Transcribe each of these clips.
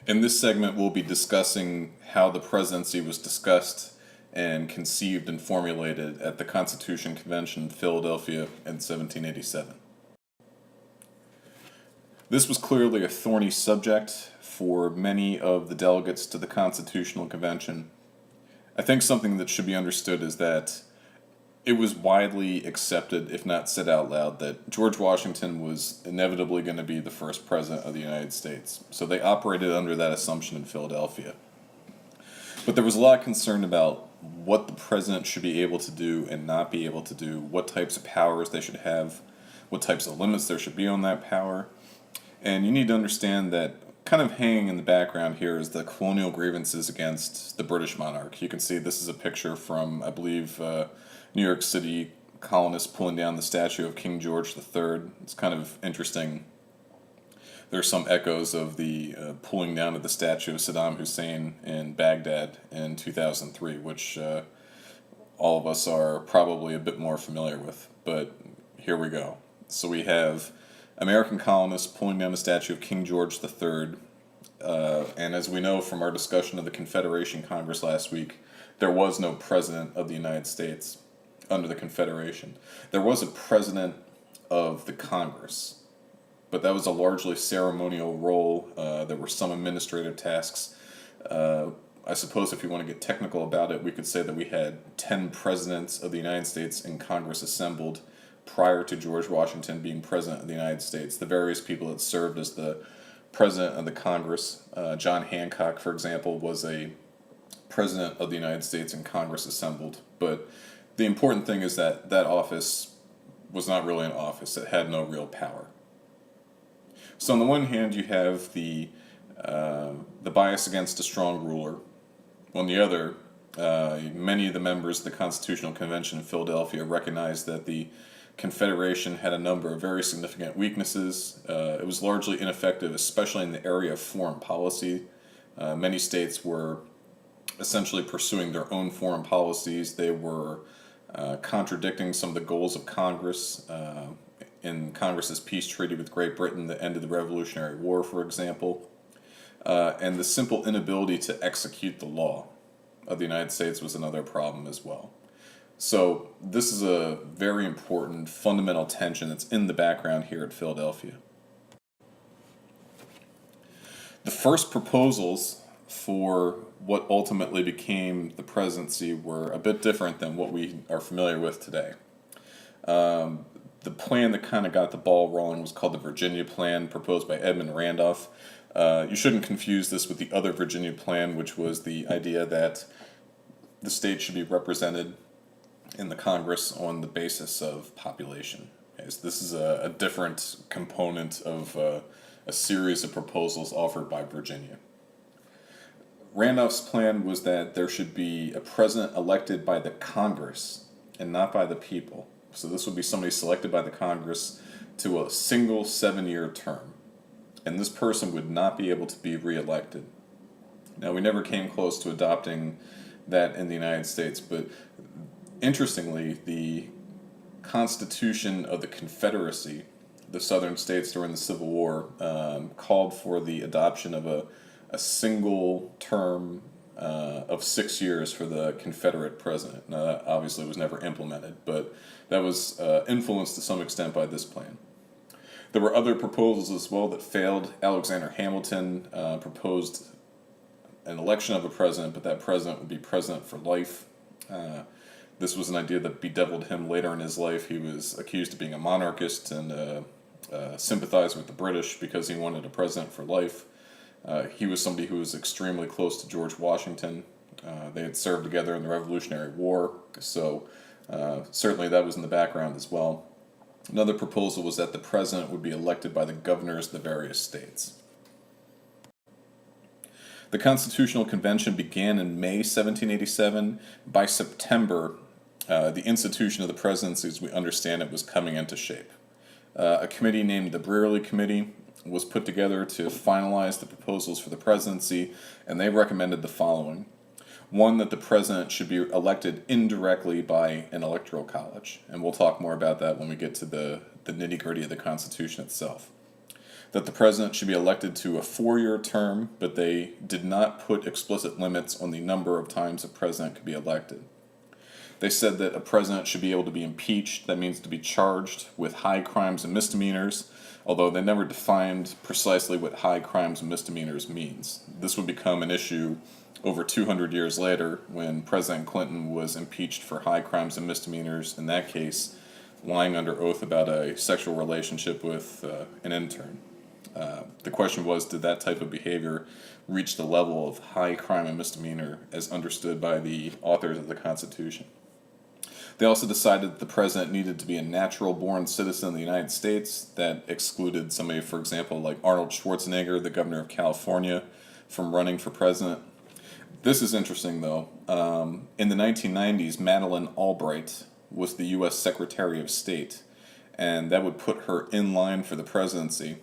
In this segment, we'll be discussing how the presidency was discussed and conceived and formulated at the Constitution Convention in Philadelphia in 1787. This was clearly a thorny subject for many of the delegates to the Constitutional Convention. I think something that should be understood is that it was widely accepted, if not said out loud, that George Washington was inevitably going to be the first president of the United States. So they operated under that assumption in Philadelphia. But there was a lot of concern about what the president should be able to do and not be able to do, what types of powers they should have, what types of limits there should be on that power. And you need to understand that kind of hanging in the background here is the colonial grievances against the British monarch. You can see this is a picture from, I believe, New York City colonists pulling down the statue of King George III. It's kind of interesting. There's some echoes of the pulling down of the statue of Saddam Hussein in Baghdad in 2003, which all of us are probably a bit more familiar with. But here we go. So we have American colonists pulling down the statue of King George III. And as we know from our discussion of the Confederation Congress last week, there was no president of the United States under the Confederation. There was a president of the Congress, but that was a largely ceremonial role. There were some administrative tasks. I suppose if you want to get technical about it, we could say that we had 10 presidents of the United States in Congress assembled prior to George Washington being president of the United States. The various people that served as the president of the Congress, John Hancock, for example, was a president of the United States in Congress assembled. But the important thing is that that office was not really an office. It had no real power. So on the one hand, you have the bias against a strong ruler. On the other, many of the members of the Constitutional Convention in Philadelphia recognized that the Confederation had a number of very significant weaknesses. It was largely ineffective, especially in the area of foreign policy. Many states were essentially pursuing their own foreign policies. They were contradicting some of the goals of Congress. In Congress's peace treaty with Great Britain, the end of the Revolutionary War, for example, and the simple inability to execute the law of the United States was another problem as well. So this is a very important fundamental tension that's in the background here at Philadelphia. The first proposals for what ultimately became the presidency were a bit different than what we are familiar with today. The plan that kind of got the ball rolling was called the Virginia Plan, proposed by Edmund Randolph. You shouldn't confuse this with the other Virginia Plan, which was the idea that the state should be represented in the Congress on the basis of population. Okay, so this is a different component of a series of proposals offered by Virginia. Randolph's plan was that there should be a president elected by the Congress and not by the people. So this would be somebody selected by the Congress to a single 7-year term. And this person would not be able to be reelected. Now, we never came close to adopting that in the United States, but interestingly, the Constitution of the Confederacy, the southern states during the Civil War, called for the adoption of a single term of 6 years for the Confederate president. Now, that obviously was never implemented, but that was influenced to some extent by this plan. There were other proposals as well that failed. Alexander Hamilton proposed an election of a president, but that president would be president for life. This was an idea that bedeviled him later in his life. He was accused of being a monarchist and sympathized with the British because he wanted a president for life. He was somebody who was extremely close to George Washington. They had served together in the Revolutionary War, so certainly that was in the background as well. Another proposal was that the president would be elected by the governors of the various states. The Constitutional Convention began in May 1787. By September, the institution of the presidency, as we understand it, was coming into shape. A committee named the Brearley Committee was put together to finalize the proposals for the presidency, and they recommended the following. One, that the president should be elected indirectly by an electoral college, and we'll talk more about that when we get to the nitty-gritty of the Constitution itself. that the president should be elected to a 4-year term, but they did not put explicit limits on the number of times a president could be elected. They said that a president should be able to be impeached, that means to be charged with high crimes and misdemeanors, although they never defined precisely what high crimes and misdemeanors means. This would become an issue over 200 years later when President Clinton was impeached for high crimes and misdemeanors, in that case, lying under oath about a sexual relationship with an intern. The question was, did that type of behavior reach the level of high crime and misdemeanor as understood by the authors of the Constitution? They also decided that the president needed to be a natural-born citizen of the United States. That excluded somebody, for example, like Arnold Schwarzenegger, the governor of California, from running for president. This is interesting, though. In the 1990s, Madeleine Albright was the U.S. Secretary of State, and that would put her in line for the presidency.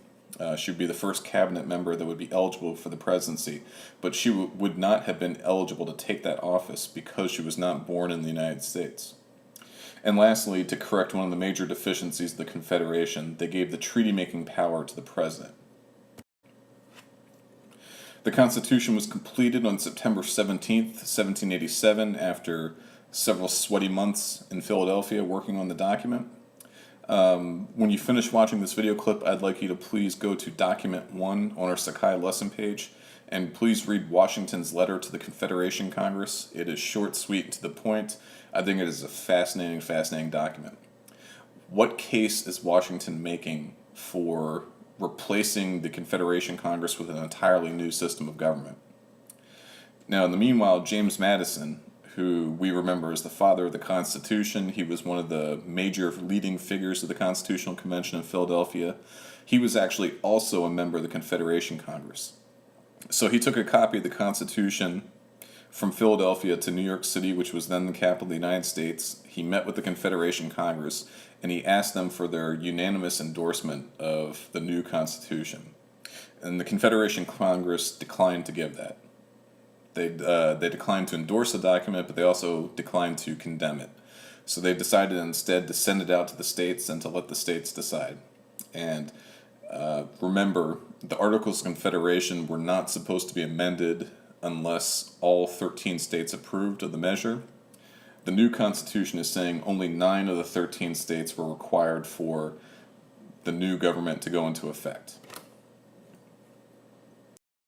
She would be the first cabinet member that would be eligible for the presidency, but she would not have been eligible to take that office because she was not born in the United States. And lastly, to correct one of the major deficiencies of the Confederation, they gave the treaty-making power to the president. The Constitution was completed on September 17th, 1787, after several sweaty months in Philadelphia working on the document. When you finish watching this video clip, I'd like you to please go to Document 1 on our Sakai lesson page, and please read Washington's letter to the Confederation Congress. It is short, sweet, and to the point. I think it is a fascinating document. What case is Washington making for replacing the Confederation Congress with an entirely new system of government? Now, in the meanwhile, James Madison, who we remember as the father of the Constitution, he was one of the major leading figures of the Constitutional Convention in Philadelphia. He was actually also a member of the Confederation Congress. So he took a copy of the Constitution from Philadelphia to New York City, which was then the capital of the United States. He met with the Confederation Congress, and he asked them for their unanimous endorsement of the new Constitution. And the Confederation Congress declined to give that. They declined to endorse the document, but they also declined to condemn it. So they decided instead to send it out to the states and to let the states decide. And remember, the Articles of Confederation were not supposed to be amended unless all 13 states approved of the measure. The new Constitution is saying only 9 of the 13 states were required for the new government to go into effect.